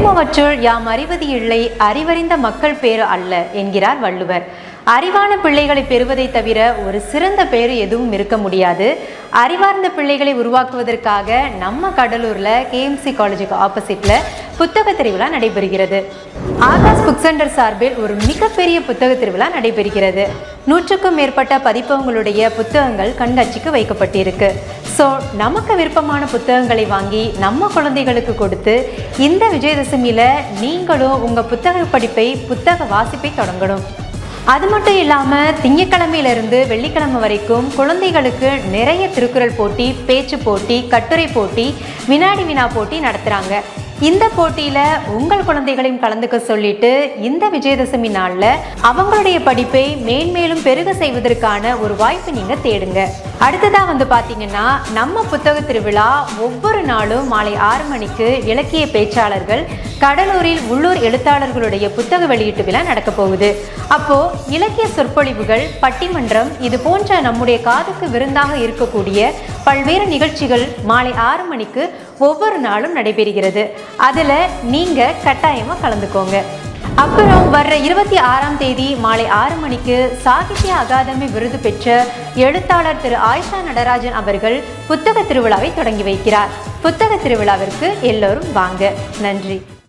அறியுமவற்றுள் யாம் அறிவது இல்லை, அறிவறிந்த மக்கள் பேறு அல்ல என்கிறார் வள்ளுவர். அறிவான பிள்ளைகளை பெறுவதை தவிர ஒரு சிறந்த பேரு எதுவும் இருக்க முடியாது. அறிவார்ந்த பிள்ளைகளை உருவாக்குவதற்காக நம்ம கடலூர்ல KMC காலேஜுக்கு ஆப்போசிட்ல புத்தக திருவிழா நடைபெறுகிறது. ஆகாஷ் புக் சென்டர் சார்பில் ஒரு மிகப்பெரிய புத்தக திருவிழா நடைபெறுகிறது. 100க்கும் மேற்பட்ட பதிப்பகங்களுடைய புத்தகங்கள் கண்காட்சிக்கு வைக்கப்பட்டிருக்கு. ஸோ நமக்கு விருப்பமான புத்தகங்களை வாங்கி நம்ம குழந்தைகளுக்கு கொடுத்து இந்த விஜயதசமியில நீங்களும் உங்க புத்தக படிப்பை, புத்தக வாசிப்பை தொடங்கணும். அது மட்டும் இல்லாமல் திங்கட்கிழமையிலிருந்து வெள்ளிக்கிழமை வரைக்கும் குழந்தைகளுக்கு நிறைய திருக்குறள் போட்டி, பேச்சு போட்டி, கட்டுரை போட்டி, வினாடி வினா போட்டி நடத்துகிறாங்க. இந்த போட்டியில் உங்கள் குழந்தைகளையும் கலந்துக்க சொல்லிட்டு இந்த விஜயதசமி நாளில் அவங்களுடைய படிப்பை மேன்மேலும் பெருக செய்வதற்கான ஒரு வாய்ப்பு நீங்கள் தேடுங்க. அடுத்ததாக பார்த்தீங்கன்னா நம்ம புத்தக திருவிழா ஒவ்வொரு நாளும் மாலை 6 மணிக்கு இலக்கிய பேச்சாளர்கள் கடலூரில் உள்ளூர் எழுத்தாளர்களுடைய புத்தக வெளியீட்டு விழா நடக்க போகுது. அப்போ இலக்கிய சொற்பொழிவுகள், பட்டிமன்றம், இது போன்ற நம்முடைய காதுக்கு விருந்தாக இருக்கக்கூடிய பல்வேறு நிகழ்ச்சிகள் மாலை 6 மணிக்கு ஒவ்வொரு நாளும் நடைபெறுகிறது. அதுல நீங்க கட்டாயமா கலந்துக்கோங்க. அப்புறம் வர்ற 26ஆம் தேதி மாலை 6 மணிக்கு சாகித்ய அகாதமி விருது பெற்ற எழுத்தாளர் திரு ஆயிஷா நடராஜன் அவர்கள் புத்தக திருவிழாவை தொடங்கி வைக்கிறார். புத்தக திருவிழாவிற்கு எல்லோரும் வாங்க. நன்றி.